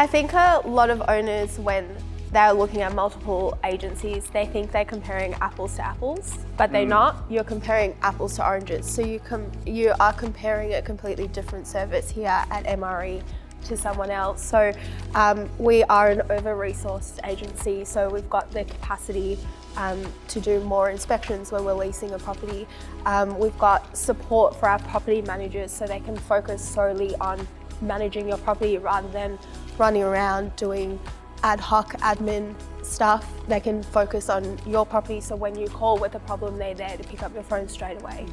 I think a lot of owners, when they're looking at multiple agencies, they think they're comparing apples to apples, but they're not. You're comparing apples to oranges. So you are comparing a completely different service here at MRE to someone else. So we are an over-resourced agency, so we've got the capacity to do more inspections when we're leasing a property. We've got support for our property managers so they can focus solely on managing your property rather than running around doing ad hoc admin stuff. They can focus on your property, so when you call with a problem, they're there to pick up your phone straight away.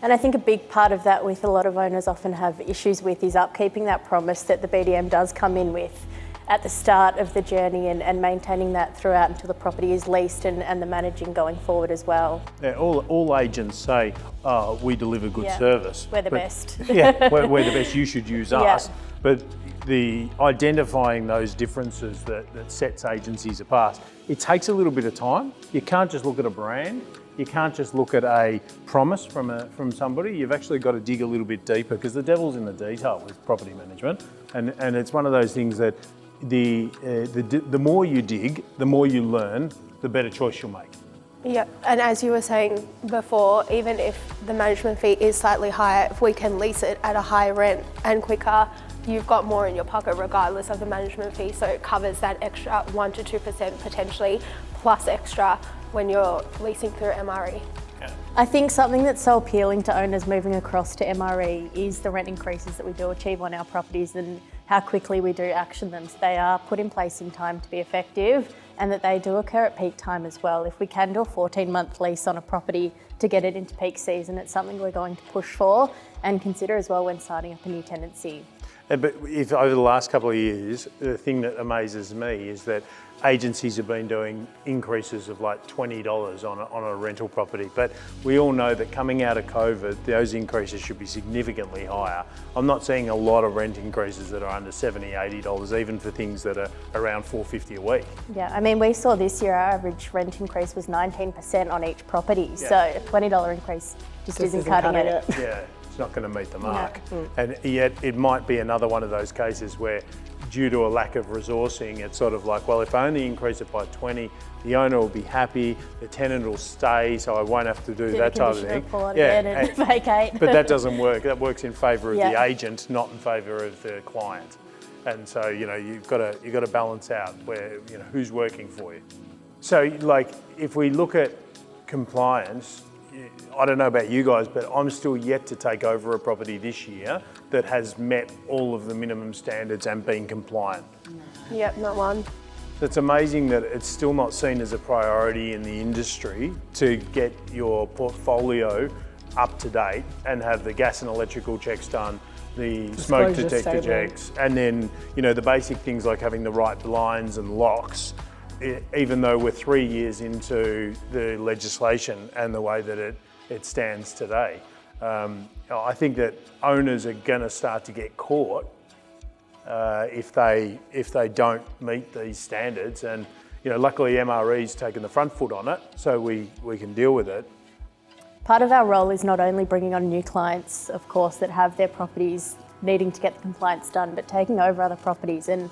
And I think a big part of that with a lot of owners often have issues with is upkeeping that promise that the BDM does come in with at the start of the journey and maintaining that throughout until the property is leased and the managing going forward as well. Yeah, all agents say, we deliver good service. We're the best. Yeah, we're the best, you should use us. Yeah. But the identifying those differences that sets agencies apart, it takes a little bit of time. You can't just look at a brand. You can't just look at a promise from somebody. You've actually got to dig a little bit deeper because the devil's in the detail with property management. And it's one of those things that the more you dig, the more you learn, the better choice you'll make. Yeah, and as you were saying before, even if the management fee is slightly higher, if we can lease it at a higher rent and quicker, you've got more in your pocket regardless of the management fee, so it covers that extra 1 to 2% potentially, plus extra when you're leasing through MRE. Yeah. I think something that's so appealing to owners moving across to MRE is the rent increases that we do achieve on our properties and how quickly we do action them. So they are put in place in time to be effective and that they do occur at peak time as well. If we can do a 14-month lease on a property to get it into peak season, it's something we're going to push for and consider as well when starting up a new tenancy. But if over the last couple of years, the thing that amazes me is that agencies have been doing increases of like $20 on a rental property. But we all know that coming out of COVID, those increases should be significantly higher. I'm not seeing a lot of rent increases that are under $70, $80, even for things that are around $450 a week. Yeah, I mean, we saw this year our average rent increase was 19% on each property. So a $20 increase just isn't cutting it. Yeah. Not going to meet the mark. And yet it might be another one of those cases where due to a lack of resourcing, it's sort of like, well, if I only increase it by 20, the owner will be happy, the tenant will stay, so I won't have to do that type of thing. And vacate. But that doesn't work. That works in favour of the agent, not in favour of the client. And so, you've got to balance out where, who's working for you. So, like, if we look at compliance, I don't know about you guys, but I'm still yet to take over a property this year that has met all of the minimum standards and been compliant. Yep, not one. It's amazing that it's still not seen as a priority in the industry to get your portfolio up to date and have the gas and electrical checks done, the smoke detector checks, and then, the basic things like having the right blinds and locks. Even though we're 3 years into the legislation and the way that it stands today. I think that owners are going to start to get caught if they don't meet these standards. And luckily MRE's taken the front foot on it, so we can deal with it. Part of our role is not only bringing on new clients, of course, that have their properties needing to get the compliance done, but taking over other properties and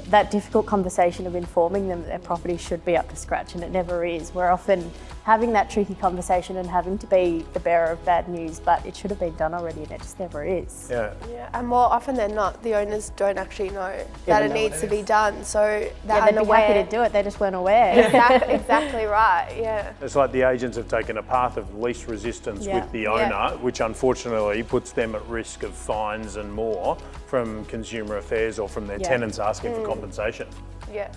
that difficult conversation of informing them that their property should be up to scratch, and it never is. We're often having that tricky conversation and having to be the bearer of bad news, but it should have been done already and it just never is. Yeah, and more often than not, the owners don't actually know that it needs to be done, so they're they'd be happy to do it, they just weren't aware. Exactly right, yeah. It's like the agents have taken a path of least resistance with the owner, which unfortunately puts them at risk of fines and more from Consumer Affairs or from their tenants asking for compensation. Yeah.